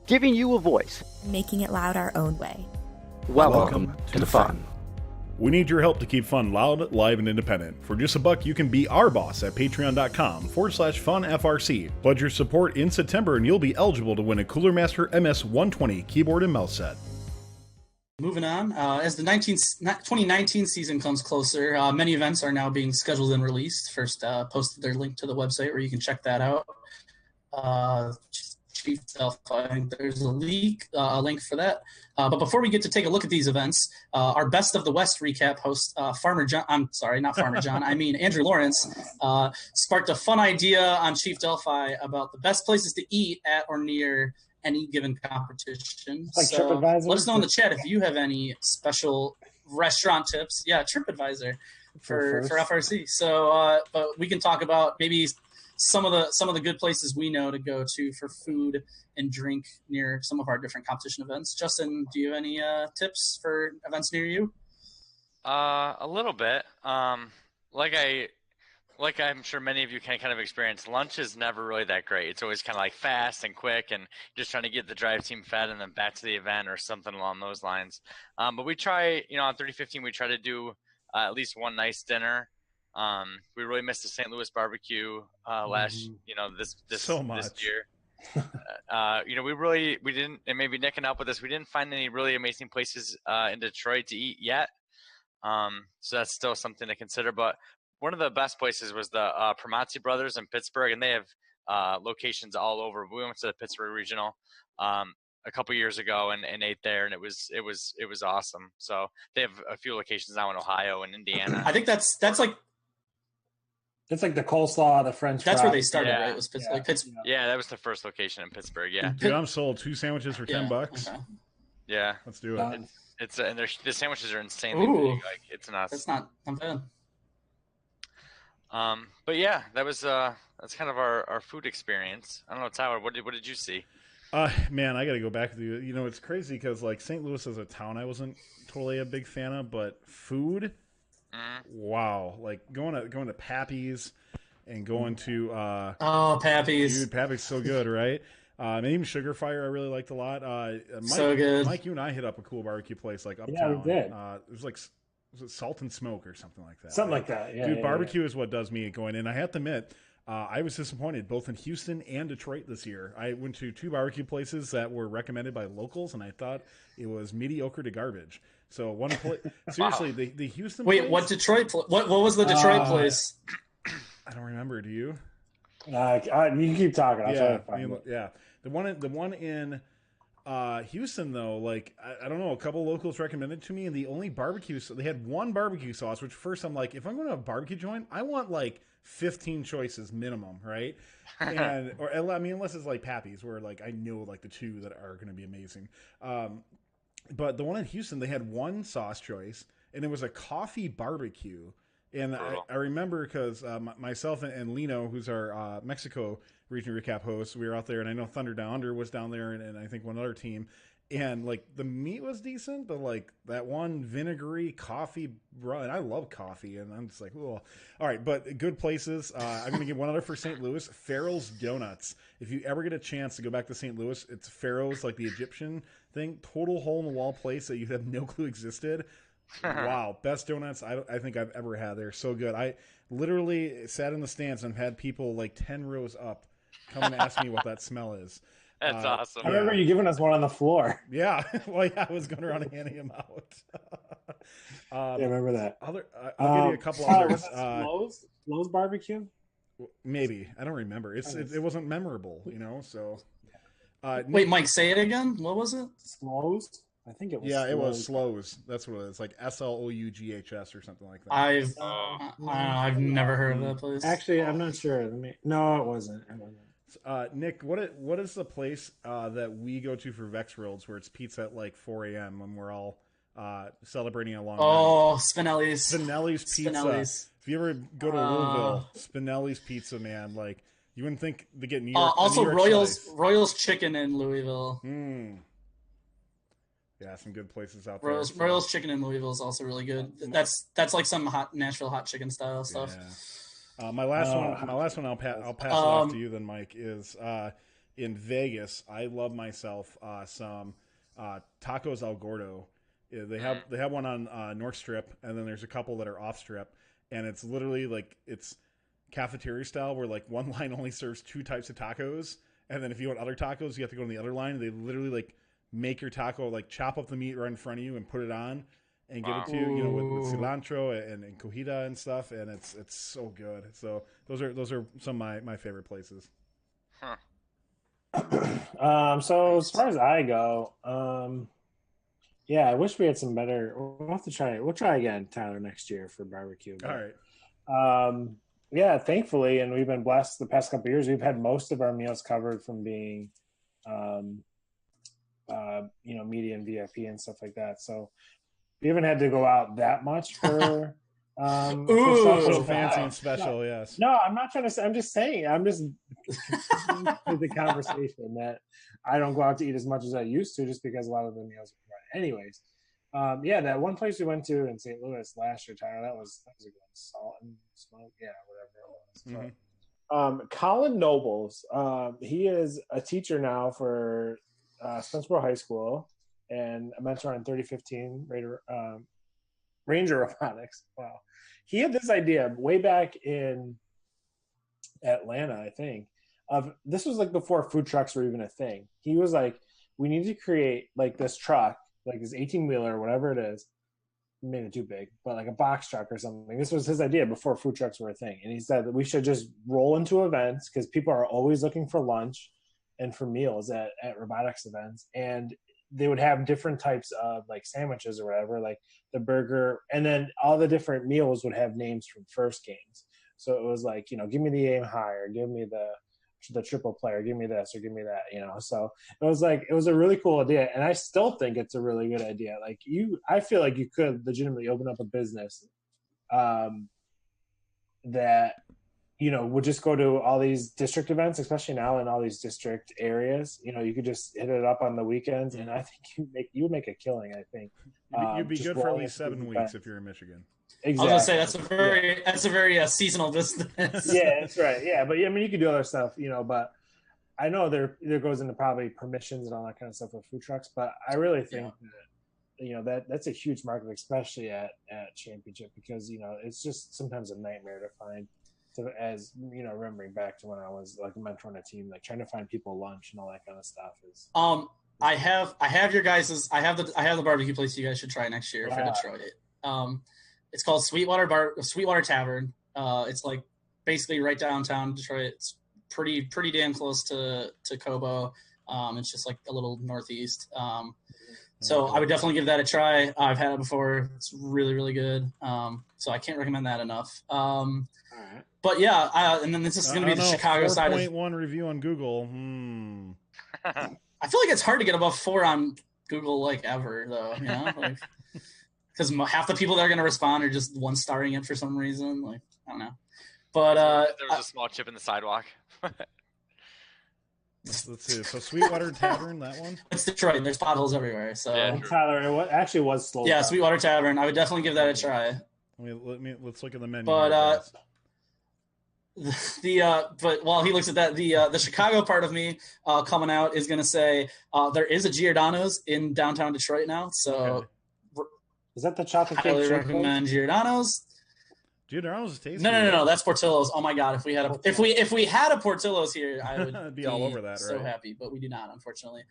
giving you a voice. Making it loud our own way. Welcome to the fun. We need your help to keep fun loud, live, and independent. For just $1, you can be our boss at patreon.com/funfrc. Pledge your support in September and you'll be eligible to win a Cooler Master MS-120 keyboard and mouse set. Moving on, as the 2019 season comes closer, many events are now being scheduled and released. First, posted their link to the website where you can check that out. Chief Delphi, I think there's a link for that. But before we get to take a look at these events, our Best of the West recap host, Farmer John, I'm sorry, not Farmer John, I mean Andrew Lawrence, sparked a fun idea on Chief Delphi about the best places to eat at or near any given competition. Like so TripAdvisor? let us know in the chat if you have any special restaurant tips. Yeah, TripAdvisor for FRC. So, but we can talk about maybe some of the good places we know to go to for food and drink near some of our different competition events. Justin, do you have any tips for events near you? A little bit. Like I'm sure many of you can kind of experience, lunch is never really that great. It's always kind of like fast and quick and just trying to get the drive team fed and then back to the event or something along those lines. But we try, on 3015, we try to do at least one nice dinner. We really missed the St. Louis barbecue this year. We didn't, and maybe Nick can help with this, we didn't find any really amazing places in Detroit to eat yet. So that's still something to consider. But one of the best places was the Primanti Brothers in Pittsburgh, and they have locations all over. We went to the Pittsburgh Regional a couple years ago and ate there, and it was awesome. So they have a few locations now in Ohio and Indiana. I think that's like the coleslaw, the French fries. That's where they started, right? It was Pittsburgh. Yeah, that was the first location in Pittsburgh. Yeah, dude, I'm sold. 2 sandwiches for $10. Okay. Yeah, let's do it. It's and the sandwiches are insanely big. Like, it's nuts. That's not bad. But yeah, that's kind of our food experience. I don't know, Tyler, what did you see? Man, I got to go back to you. It's crazy because like St. Louis as a town, I wasn't totally a big fan of, but food, wow! Like going to Pappy's and going to Pappy's. Dude, Pappy's so good, right? And even Sugar Fire, I really liked a lot. Mike, so good. Mike, you and I hit up a cool barbecue place like uptown. Yeah, we did. It was like. Was it Salt and Smoke or something like that? Something like that, yeah. Dude, barbecue is what does me going in. I have to admit, I was disappointed both in Houston and Detroit this year. I went to 2 barbecue places that were recommended by locals, and I thought it was mediocre to garbage. So one place, seriously, the Houston. Wait, place, what Detroit? What was the Detroit place? I don't remember. Do you? You can keep talking. I'll try to find it. Yeah, the one in. Houston though, like I don't know, a couple locals recommended to me, and the only barbecue, so they had one barbecue sauce. Which first I'm like, if I'm going to a barbecue joint, I want like 15 choices minimum, right? And unless it's like Pappy's, where like I know like the 2 that are going to be amazing. But the one in Houston, they had one sauce choice, and it was a coffee barbecue. And I remember because myself and Lino, who's our Mexico region recap host, we were out there, and I know Thunder Down Under was down there, and I think one other team. And like the meat was decent, but like that one vinegary coffee, and I love coffee, and I'm just like, oh, all right. But good places. I'm gonna give one other for St. Louis, Pharaoh's Donuts. If you ever get a chance to go back to St. Louis, it's Pharaoh's, like the Egyptian thing, total hole in the wall place that you have no clue existed. Wow, best donuts I think I've ever had. They're so good. I literally sat in the stands and had people like 10 rows up come and ask me what that smell is. That's awesome. I remember you giving us one on the floor. Yeah, well, yeah, I was going around and handing them out. I remember that. I'll give you a couple others. Lowe's barbecue? Maybe. I don't remember. It wasn't memorable, so. Wait, Mike, say it again. What was it? Slows? I think it was. Yeah, it was Slows. That's what it is. Like SLOUGHS or something like that. I've never heard of that place. Actually, I'm not sure. No, it wasn't. Nick, what is the place that we go to for Vex Worlds where it's pizza at like 4 a.m. when we're all celebrating a long night? Spinelli's. Spinelli's Pizza. Spinelli's. If you ever go to Louisville, Spinelli's Pizza, man, like you wouldn't think to get New York. Also, New York Royals Chicken in Louisville. Yeah, some good places out there. Royals Chicken in Louisville is also really good. That's like some Nashville hot chicken style stuff. My last one I'll pass it off to you then, Mike, is in Vegas, I love myself some tacos al gordo. Yeah, they have one on North Strip, and then there's a couple that are off Strip, and it's literally like it's cafeteria style where like one line only serves 2 types of tacos, and then if you want other tacos, you have to go to the other line. They literally like make your taco, like chop up the meat right in front of you and put it on and give it to you, with cilantro and cojita and stuff, and it's so good. So those are some of my favorite places. Huh. So as far as I go, yeah, I wish we had some better. We'll have to try it. We'll try again, Tyler, next year for barbecue. All right. Yeah, thankfully, and we've been blessed the past couple of years. We've had most of our meals covered from being, medium VIP and stuff like that. So we haven't had to go out that much for. For stuff So fancy and special, no, yes. No, I'm not trying to say. I'm just saying. I'm just the conversation that I don't go out to eat as much as I used to, just because a lot of the meals are provided. Anyways, yeah, that one place we went to in St. Louis last year, Tyler, that was a good Salt and Smoke, yeah, whatever it was. Mm-hmm. Colin Nobles, he is a teacher now for Spencerville High School and a mentor on 3015 Ranger Robotics. Wow. He had this idea way back in Atlanta, I think. This was like before food trucks were even a thing. He was like, we need to create like this truck, like this 18-wheeler or whatever it is. Made it too big, but like a box truck or something. This was his idea before food trucks were a thing. And he said that we should just roll into events because people are always looking for lunch and for meals at robotics events. And they would have different types of like sandwiches or whatever, like the burger, and then all the different meals would have names from first games. So it was like, give me the aim higher, give me the triple player, give me this or give me that, So it was a really cool idea, and I still think it's a really good idea. Like I feel like you could legitimately open up a business that would just go to all these district events, especially now in all these district areas. You could just hit it up on the weekends, and I think you would make a killing. I think You'd be good for at least 7 weeks if you're in Michigan. Exactly. I was gonna say that's a very seasonal business. Yeah, that's right. Yeah, but I mean, you could do other stuff, But I know there goes into probably permissions and all that kind of stuff with food trucks. But I really think that that's a huge market, especially at Championship, because it's just sometimes a nightmare to find. Remembering back to when I was like mentoring a team, like trying to find people lunch and all that kind of stuff is. I have your guys's. I have the barbecue place you guys should try next year for Detroit. It's called Sweetwater Tavern. It's like basically right downtown Detroit. It's pretty damn close to Cobo. It's just like a little northeast. So I would definitely give that a try. I've had it before. It's really, really good. So I can't recommend that enough. All right. But yeah, and then this is going to be the Chicago side. 4.1 review on Google. I feel like it's hard to get above 4 on Google, like ever, though. Because half the people that are going to respond are just 1-starring it for some reason. Like, I don't know. But there was a small chip in the sidewalk. Let's see. So Sweetwater Tavern, that one. It's Detroit. There's potholes everywhere. So Yeah, Tyler, it actually was slow. Yeah, Sweetwater Tavern. I would definitely give that a try. Let's look at the menu. But but while he looks at that, the Chicago part of me coming out is going to say there is a Giordano's in downtown Detroit now. So Okay. Is that the chocolate cake? highly recommend Giordano's. Giordano's is tasty. No. That's Portillo's. Oh my God! If we had a Portillo's here, I would be all over that. So right? happy, but we do not, unfortunately.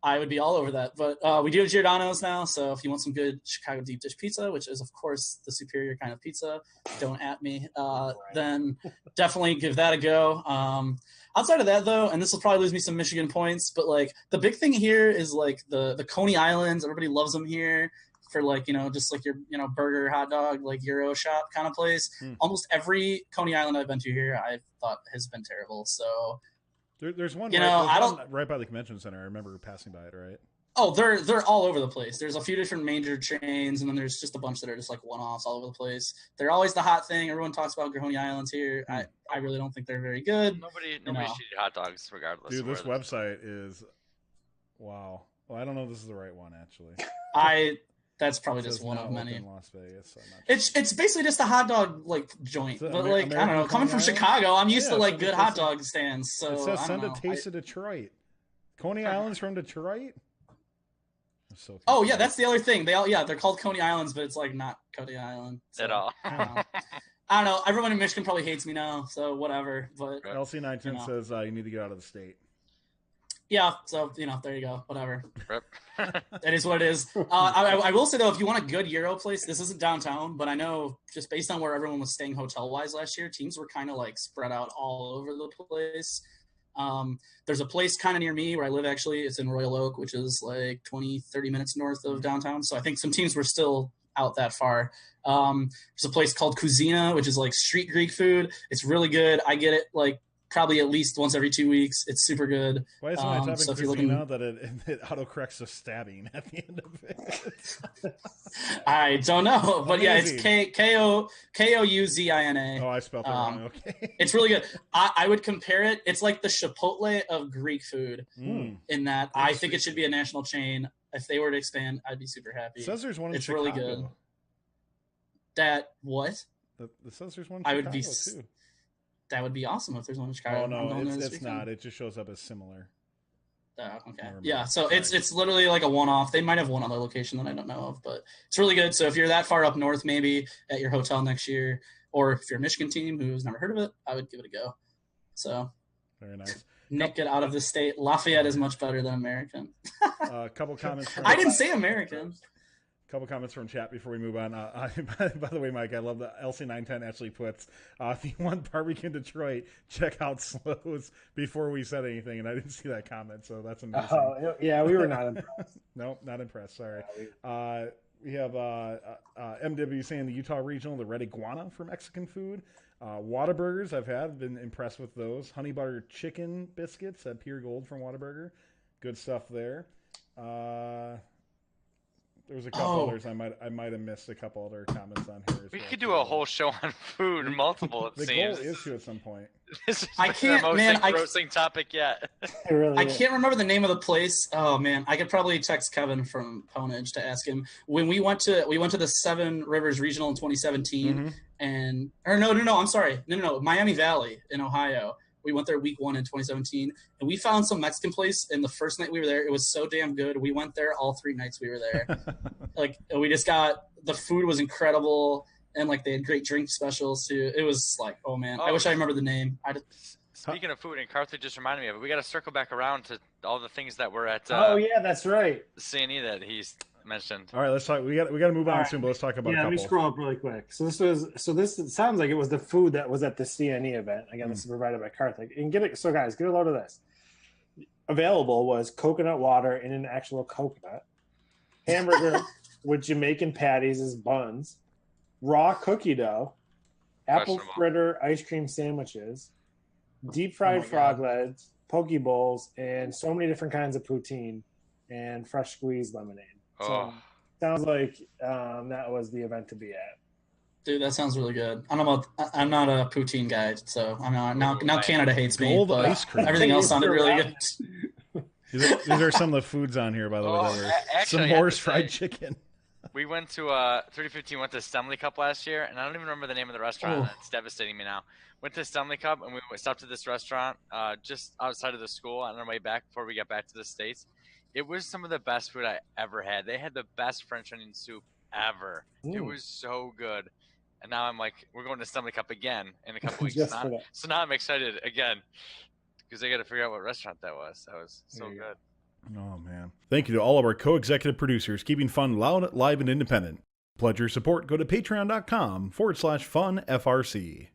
I would be all over that. But we do have Giordano's now, so if you want some good Chicago deep dish pizza, which is, of course, the superior kind of pizza, don't at me, then definitely give that a go. Outside of that, though, and this will probably lose me some Michigan points, but, like, the big thing here is, like, the Coney Islands. Everybody loves them here for, like, just like your, burger, hot dog, like, Euro shop kind of place. Almost every Coney Island I've been to here I thought has been terrible, so... There's one, one right by the convention center. I remember passing by it, right? Oh, they're all over the place. There's a few different major chains, and then there's just a bunch that are just like one-offs all over the place. They're always the hot thing. Everyone talks about Coney Islands here. I really don't think they're very good. Nobody should eat hot dogs regardless. Dude, this website is wow. Well, I don't know if this is the right one actually. That's probably It just says one now of many. open Las Vegas. So I'm not sure. It's basically just a hot dog like joint, Is it but like I don't know. American Coming from Coney Island? Chicago, I'm used Yeah, to like send a good hot taste of- dog stands. So It says I don't send a know. taste of Detroit. Coney Island's from Detroit. I'm so Oh confused. yeah, that's the other thing. They're called Coney Islands, but it's like not Coney Island so, At all. I don't know. I don't know. Everyone in Michigan probably hates me now, so whatever. But LC19 you know. says you need to get out of the state. yeah, so there you go. Whatever. Rip. It is what it is. I will say though, if you want a good Euro place, this isn't downtown, but I know just based on where everyone was staying hotel wise last year, teams were kind of like spread out all over the place. There's a place kind of near me where I live actually. It's in Royal Oak, which is like 20-30 minutes north of downtown. So I think some teams were still out that far. There's a place called Cuisina, which is like street Greek food. It's really good. I get it like probably at least once every 2 weeks. It's super good. Why is my typing so if you're Cuisina looking, that it autocorrects to stabbing at the end of it? I don't know, but yeah, it's Amazing. Kouzina. Oh, I spelled it wrong. Okay. It's really good. I would compare it. It's like the Chipotle of Greek food Mm. in that I think it should be a national chain. If they were to expand, I'd be super happy. It says there's one in It's Chicago. really good. That what? It says there's one in I Chicago would be too. That would be awesome if there's one in Chicago. Oh I'm no, going there this it's weekend. not. It just shows up as similar. Okay. Never mind. Yeah. So Sorry. it's literally like a one-off. They might have one other location that I don't know of, but it's really good. So if you're that far up north, maybe at your hotel next year, or if you're a Michigan team who's never heard of it, I would give it a go. So Very nice. Nick it out of the state. Lafayette is much better than American. A couple comments. From I didn't say American. couple comments from chat before we move on. By the way, Mike, I love that LC910 actually puts, if you want barbecue in Detroit, check out Slows before we said anything, and I didn't see that comment, so that's amazing. Oh, yeah, we were not impressed. Nope, not impressed, sorry. We have MW saying the Utah Regional, the red iguana for Mexican food. Whataburgers I've had, been impressed with those. Honey butter chicken biscuits at Pure Gold from Whataburger. Good stuff there. There was a couple others I might have missed a couple other comments on here. We could do a whole show on food, multiple. It the seems. goal is to at some point. This is I can't, the most man, engrossing topic yet. It really I is. can't remember the name of the place. Oh man, I could probably text Kevin from Ponage to ask him. When we went to the Seven Rivers Regional in 2017, and I'm sorry, Miami Valley in Ohio. We went there week 1 in 2017, and we found some Mexican place. And the first night we were there, it was so damn good. We went there all 3 nights we were there. Like we just the food was incredible, and like they had great drink specials too. It was like, oh man, I wish I remembered the name. Speaking of food, and Carthage just reminded me of it. We got to circle back around to all the things that were at Oh yeah, that's right. CNE that he's mentioned. All right, let's talk. We got to move on All right. soon, but let's talk about a Yeah, couple. let me scroll up really quick. This it sounds like it was the food that was at the CNE event. Again, this is provided by Karthik. And guys, get a load of this. Available was coconut water in an actual coconut, hamburger with Jamaican patties as buns, raw cookie dough, apple Questionable. fritter ice cream sandwiches, deep fried frog legs, poke bowls, and so many different kinds of poutine and fresh squeezed lemonade. So Oh. sounds like that was the event to be at. Dude, that sounds really good. I'm not a poutine guy, so I'm not, now Canada hates me. Gold but ice cream. Everything else sounded really good. These are some of the foods on here, by the way. Oh, That were actually, some I have Moore's to fried say- chicken. We went to 3015, went to Stanley Cup last year, and I don't even remember the name of the restaurant. Oh. It's devastating me now. Went to Stanley Cup, and we stopped at this restaurant just outside of the school on our way back before we got back to the States. It was some of the best food I ever had. They had the best French onion soup ever. It was so good. And now I'm like, we're going to Stanley Cup again in a couple weeks. Just for that. So now I'm excited again because I got to figure out what restaurant that was. That was so There you good. Oh, man. Thank you to all of our co-executive producers, keeping fun loud, live, and independent. Pledge your support. Go to patreon.com/funfrc.